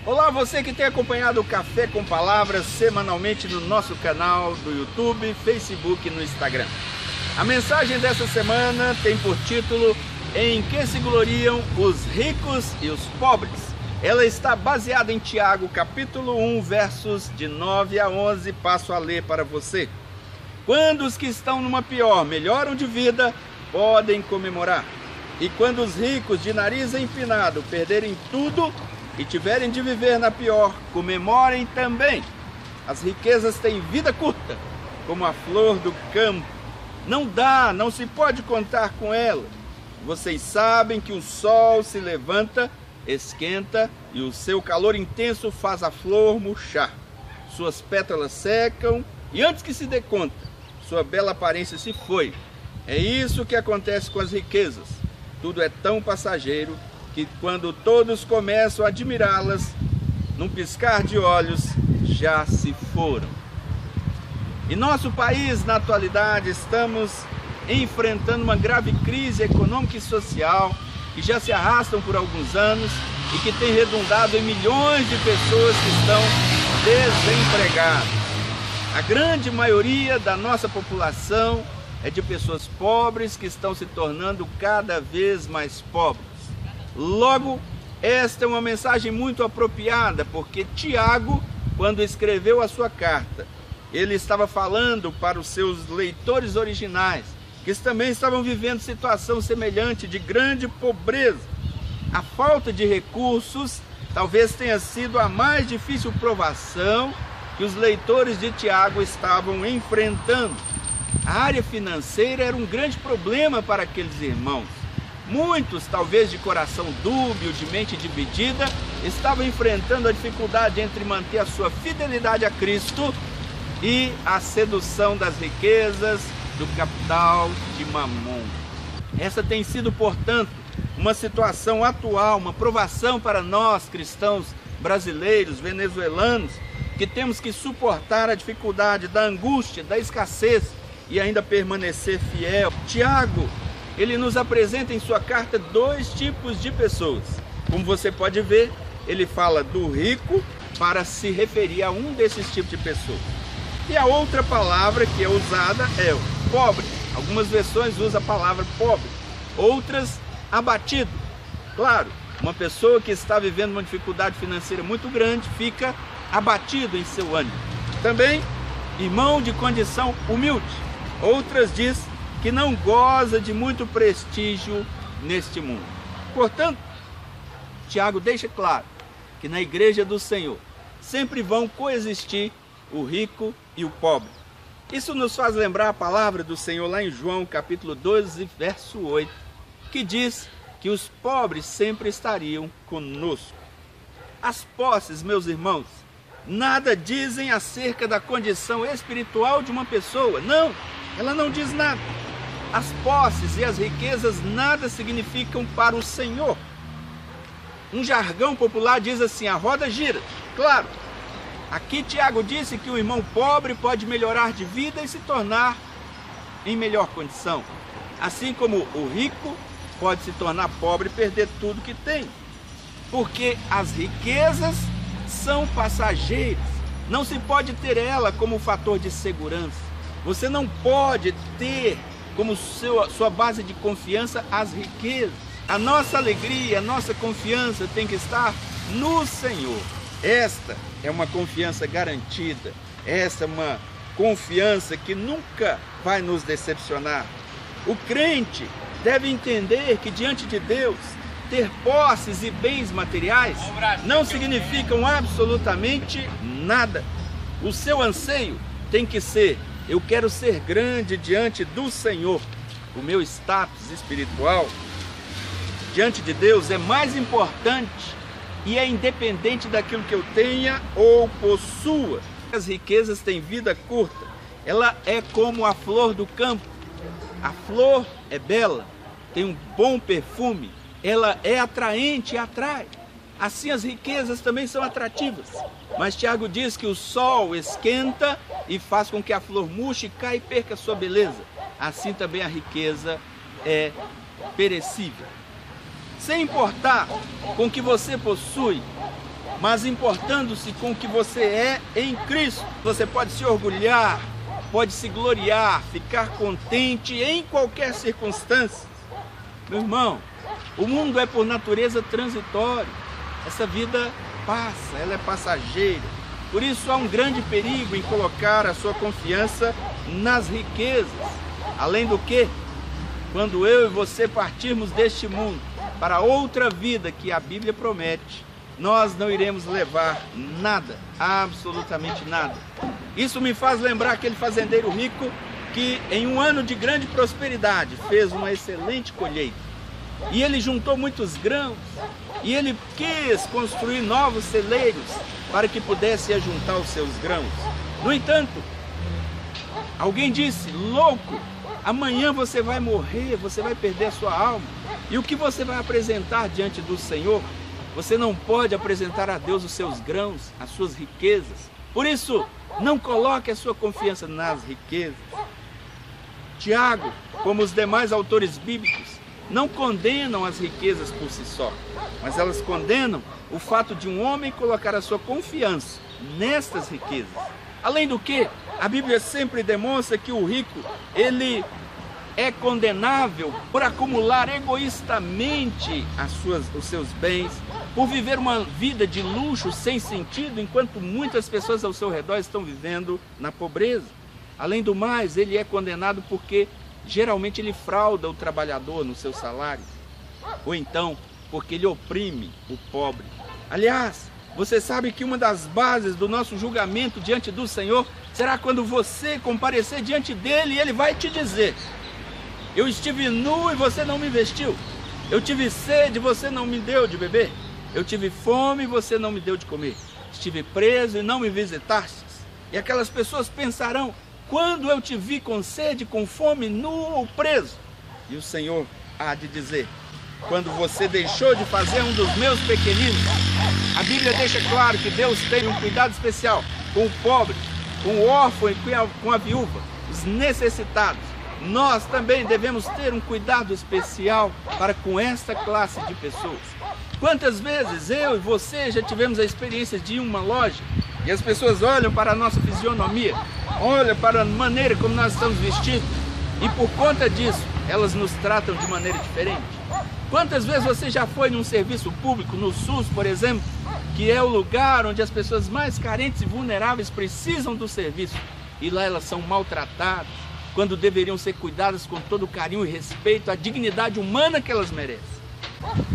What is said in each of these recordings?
Olá, você que tem acompanhado o Café com Palavras semanalmente no nosso canal do YouTube, Facebook e no Instagram. A mensagem dessa semana tem por título Em que se gloriam os ricos e os pobres? Ela está baseada em Tiago, capítulo 1, versos de 9 a 11. Passo a ler para você. Quando os que estão numa pior melhoram de vida, podem comemorar. E quando os ricos de nariz empinado perderem tudo e tiverem de viver na pior, comemorem também. As riquezas têm vida curta, como a flor do campo. Não se pode contar com ela. Vocês sabem que o sol se levanta, esquenta e o seu calor intenso faz a flor murchar. Suas pétalas secam e antes que se dê conta, sua bela aparência se foi. É isso que acontece com as riquezas. Tudo é tão passageiro que quando todos começam a admirá-las, num piscar de olhos, já se foram. Em nosso país, na atualidade, estamos enfrentando uma grave crise econômica e social que já se arrastam por alguns anos e que tem redundado em milhões de pessoas que estão desempregadas. A grande maioria da nossa população é de pessoas pobres que estão se tornando cada vez mais pobres. Logo, esta é uma mensagem muito apropriada, porque Tiago, quando escreveu a sua carta, ele estava falando para os seus leitores originais, que também estavam vivendo situação semelhante de grande pobreza. A falta de recursos talvez tenha sido a mais difícil provação que os leitores de Tiago estavam enfrentando. A área financeira era um grande problema para aqueles irmãos. Muitos, talvez de coração dúbio, de mente dividida, estavam enfrentando a dificuldade entre manter a sua fidelidade a Cristo e a sedução das riquezas, do capital de Mamon. Essa tem sido, portanto, uma situação atual, uma provação para nós, cristãos brasileiros, venezuelanos, que temos que suportar a dificuldade da angústia, da escassez e ainda permanecer fiel. Tiago, ele nos apresenta em sua carta dois tipos de pessoas. Como você pode ver, ele fala do rico para se referir a um desses tipos de pessoas. E a outra palavra que é usada é o pobre. Algumas versões usam a palavra pobre, outras abatido. Claro, uma pessoa que está vivendo uma dificuldade financeira muito grande fica abatido em seu ânimo. Também, irmão de condição humilde. Outras diz que não goza de muito prestígio neste mundo. Portanto, Tiago deixa claro que na igreja do Senhor sempre vão coexistir o rico e o pobre. Isso nos faz lembrar a palavra do Senhor lá em João capítulo 12, verso 8, que diz que os pobres sempre estariam conosco. As posses, meus irmãos, nada dizem acerca da condição espiritual de uma pessoa. Não, ela não diz nada. As posses e as riquezas nada significam para o Senhor. Um jargão popular diz assim: a roda gira. Claro, aqui Tiago disse que o irmão pobre pode melhorar de vida e se tornar em melhor condição. Assim como o rico pode se tornar pobre e perder tudo que tem. Porque as riquezas são passageiras. Não se pode ter ela como fator de segurança. Você não pode ter como sua base de confiança as riquezas. A nossa alegria, a nossa confiança tem que estar no Senhor. Esta é uma confiança garantida. Esta é uma confiança que nunca vai nos decepcionar. O crente deve entender que diante de Deus, ter posses e bens materiais não significam absolutamente nada. O seu anseio tem que ser: eu quero ser grande diante do Senhor. O meu status espiritual diante de Deus é mais importante e é independente daquilo que eu tenha ou possua. As riquezas têm vida curta. Ela é como a flor do campo. A flor é bela, tem um bom perfume, ela é atraente e atrai. Assim as riquezas também são atrativas. Mas Tiago diz que o sol esquenta e faz com que a flor murche, caia e perca sua beleza. Assim também a riqueza é perecível. Sem importar com o que você possui, mas importando-se com o que você é em Cristo. Você pode se orgulhar, pode se gloriar, ficar contente em qualquer circunstância. Meu irmão, o mundo é por natureza transitório. Essa vida passa, ela é passageira. Por isso há um grande perigo em colocar a sua confiança nas riquezas. Além do que, quando eu e você partirmos deste mundo para outra vida que a Bíblia promete, nós não iremos levar nada, absolutamente nada. Isso me faz lembrar aquele fazendeiro rico que em um ano de grande prosperidade fez uma excelente colheita. E ele juntou muitos grãos e ele quis construir novos celeiros para que pudesse ajuntar os seus grãos. No entanto, alguém disse: louco, amanhã você vai morrer, você vai perder a sua alma. E o que você vai apresentar diante do Senhor? Você não pode apresentar a Deus os seus grãos, as suas riquezas. Por isso, não coloque a sua confiança nas riquezas. Tiago, como os demais autores bíblicos, não condenam as riquezas por si só, mas elas condenam o fato de um homem colocar a sua confiança nestas riquezas. Além do que, a Bíblia sempre demonstra que o rico, ele é condenável por acumular egoístamente os seus bens, por viver uma vida de luxo sem sentido, enquanto muitas pessoas ao seu redor estão vivendo na pobreza. Além do mais, ele é condenado porque geralmente ele frauda o trabalhador no seu salário, ou então porque ele oprime o pobre. Aliás, você sabe que uma das bases do nosso julgamento diante do Senhor será quando você comparecer diante dele e ele vai te dizer: eu estive nu e você não me vestiu, eu tive sede e você não me deu de beber, eu tive fome e você não me deu de comer, estive preso e não me visitastes. E aquelas pessoas pensarão: quando eu te vi com sede, com fome, nu ou preso? E o Senhor há de dizer: quando você deixou de fazer um dos meus pequeninos. A Bíblia deixa claro que Deus tem um cuidado especial com o pobre, com o órfão e com a viúva, os necessitados. Nós também devemos ter um cuidado especial para com esta classe de pessoas. Quantas vezes eu e você já tivemos a experiência de ir em uma loja e as pessoas olham para a nossa fisionomia, olham para a maneira como nós estamos vestidos e por conta disso elas nos tratam de maneira diferente? Quantas vezes você já foi num serviço público, no SUS, por exemplo, que é o lugar onde as pessoas mais carentes e vulneráveis precisam do serviço, e lá elas são maltratadas, quando deveriam ser cuidadas com todo o carinho e respeito à dignidade humana que elas merecem?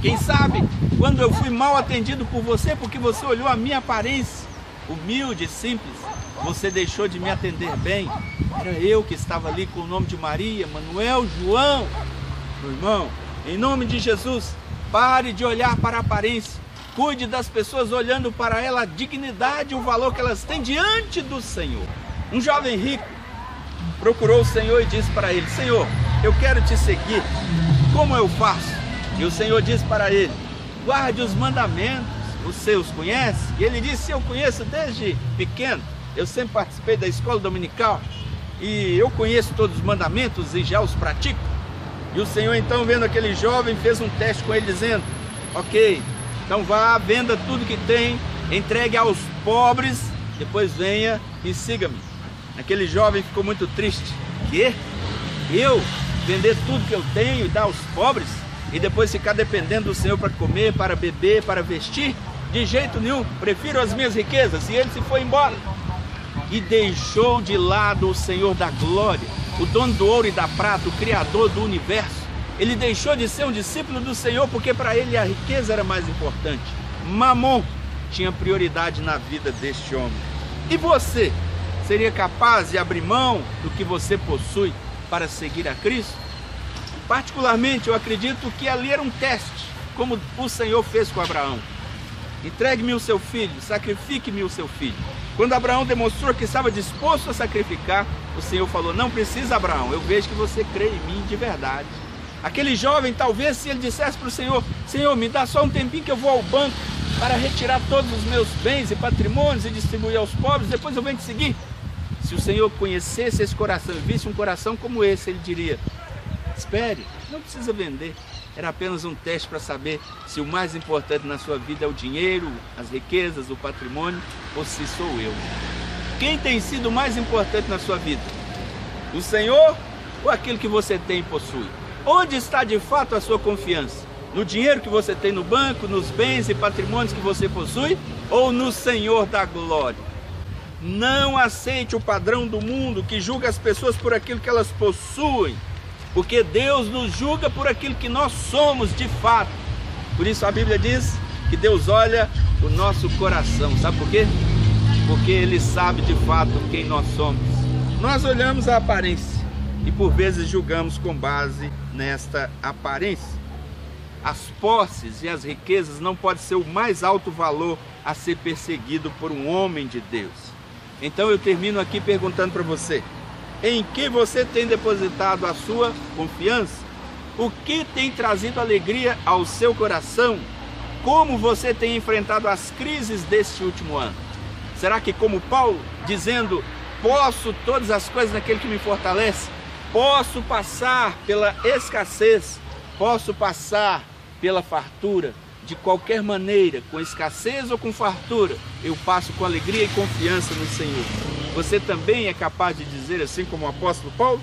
Quem sabe, quando eu fui mal atendido por você porque você olhou a minha aparência humilde e simples, você deixou de me atender bem? Era eu que estava ali com o nome de Maria, Manuel, João. Meu irmão, em nome de Jesus, pare de olhar para a aparência. Cuide das pessoas olhando para ela a dignidade e o valor que elas têm diante do Senhor. Um jovem rico procurou o Senhor e disse para ele: Senhor, eu quero te seguir, como eu faço? E o Senhor disse para ele: guarde os mandamentos, os seus conhece? E ele disse: eu conheço desde pequeno, eu sempre participei da escola dominical e eu conheço todos os mandamentos e já os pratico. E o Senhor então, vendo aquele jovem, fez um teste com ele dizendo: ok, então vá, venda tudo que tem, entregue aos pobres, depois venha e siga-me. Aquele jovem ficou muito triste. Que? Eu vender tudo que eu tenho e dar aos pobres? E depois ficar dependendo do Senhor para comer, para beber, para vestir? De jeito nenhum, prefiro as minhas riquezas. E ele se foi embora e deixou de lado o Senhor da glória, o dono do ouro e da prata, o Criador do universo. Ele deixou de ser um discípulo do Senhor porque para ele a riqueza era mais importante. Mamon tinha prioridade na vida deste homem. E você, seria capaz de abrir mão do que você possui para seguir a Cristo? Particularmente, eu acredito que ali era um teste, como o Senhor fez com Abraão. Entregue-me o seu filho, sacrifique-me o seu filho. Quando Abraão demonstrou que estava disposto a sacrificar, o Senhor falou: não precisa, Abraão, eu vejo que você crê em mim de verdade. Aquele jovem, talvez, se ele dissesse para o Senhor: Senhor, me dá só um tempinho que eu vou ao banco para retirar todos os meus bens e patrimônios e distribuir aos pobres, depois eu venho te seguir. Se o Senhor conhecesse esse coração e visse um coração como esse, ele diria: espere, Não precisa vender. Era apenas um teste para saber se o mais importante na sua vida é o dinheiro, as riquezas, o patrimônio, ou se sou eu. Quem tem sido o mais importante na sua vida? O Senhor ou aquilo que você tem e possui? Onde está de fato a sua confiança? No dinheiro que você tem no banco, nos bens e patrimônios que você possui, ou no Senhor da glória? Não aceite o padrão do mundo que julga as pessoas por aquilo que elas possuem, porque Deus nos julga por aquilo que nós somos de fato. Por isso a Bíblia diz que Deus olha o nosso coração. Sabe por quê? Porque Ele sabe de fato quem nós somos. Nós olhamos a aparência e por vezes julgamos com base nesta aparência. As posses e as riquezas não podem ser o mais alto valor a ser perseguido por um homem de Deus. Então eu termino aqui perguntando para você: em que você tem depositado a sua confiança? O que tem trazido alegria ao seu coração? Como você tem enfrentado as crises deste último ano? Será que, como Paulo, dizendo: posso todas as coisas naquele que me fortalece, posso passar pela escassez, posso passar pela fartura, de qualquer maneira, com escassez ou com fartura, eu passo com alegria e confiança no Senhor? Você também é capaz de dizer assim como o apóstolo Paulo?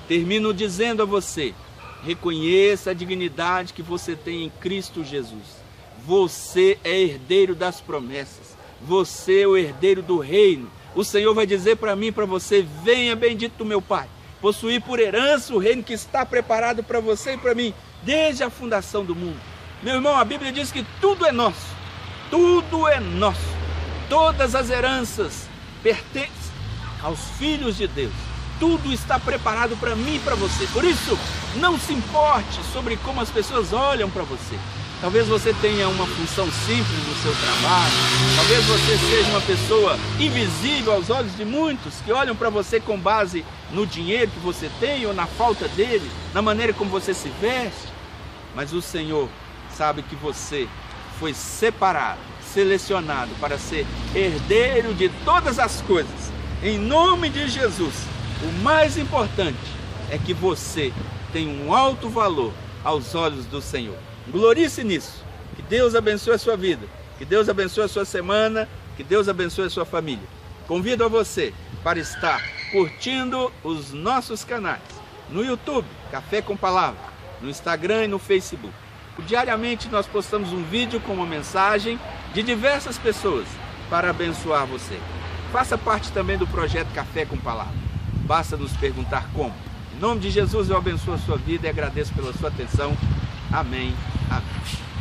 Termino dizendo a você: reconheça a dignidade que você tem em Cristo Jesus. Você é herdeiro das promessas. Você é o herdeiro do reino. O Senhor vai dizer para mim e para você: venha, bendito do meu Pai, possuir por herança o reino que está preparado para você e para mim desde a fundação do mundo. Meu irmão, a Bíblia diz que tudo é nosso. Tudo é nosso. Todas as heranças pertencem aos filhos de Deus. Tudo está preparado para mim e para você. Por isso, não se importe sobre como as pessoas olham para você. Talvez você tenha uma função simples no seu trabalho. Talvez você seja uma pessoa invisível aos olhos de muitos que olham para você com base no dinheiro que você tem ou na falta dele, na maneira como você se veste. Mas o Senhor sabe que você foi separado, selecionado para ser herdeiro de todas as coisas. Em nome de Jesus, o mais importante é que você tem um alto valor aos olhos do Senhor. Glorie-se nisso. Que Deus abençoe a sua vida, que Deus abençoe a sua semana, que Deus abençoe a sua família. Convido a você para estar curtindo os nossos canais no YouTube, Café com Palavra, no Instagram e no Facebook. Diariamente nós postamos um vídeo com uma mensagem de diversas pessoas para abençoar você. Faça parte também do projeto Café com Palavra. Basta nos perguntar como. Em nome de Jesus eu abençoo a sua vida e agradeço pela sua atenção. Amém. Amém.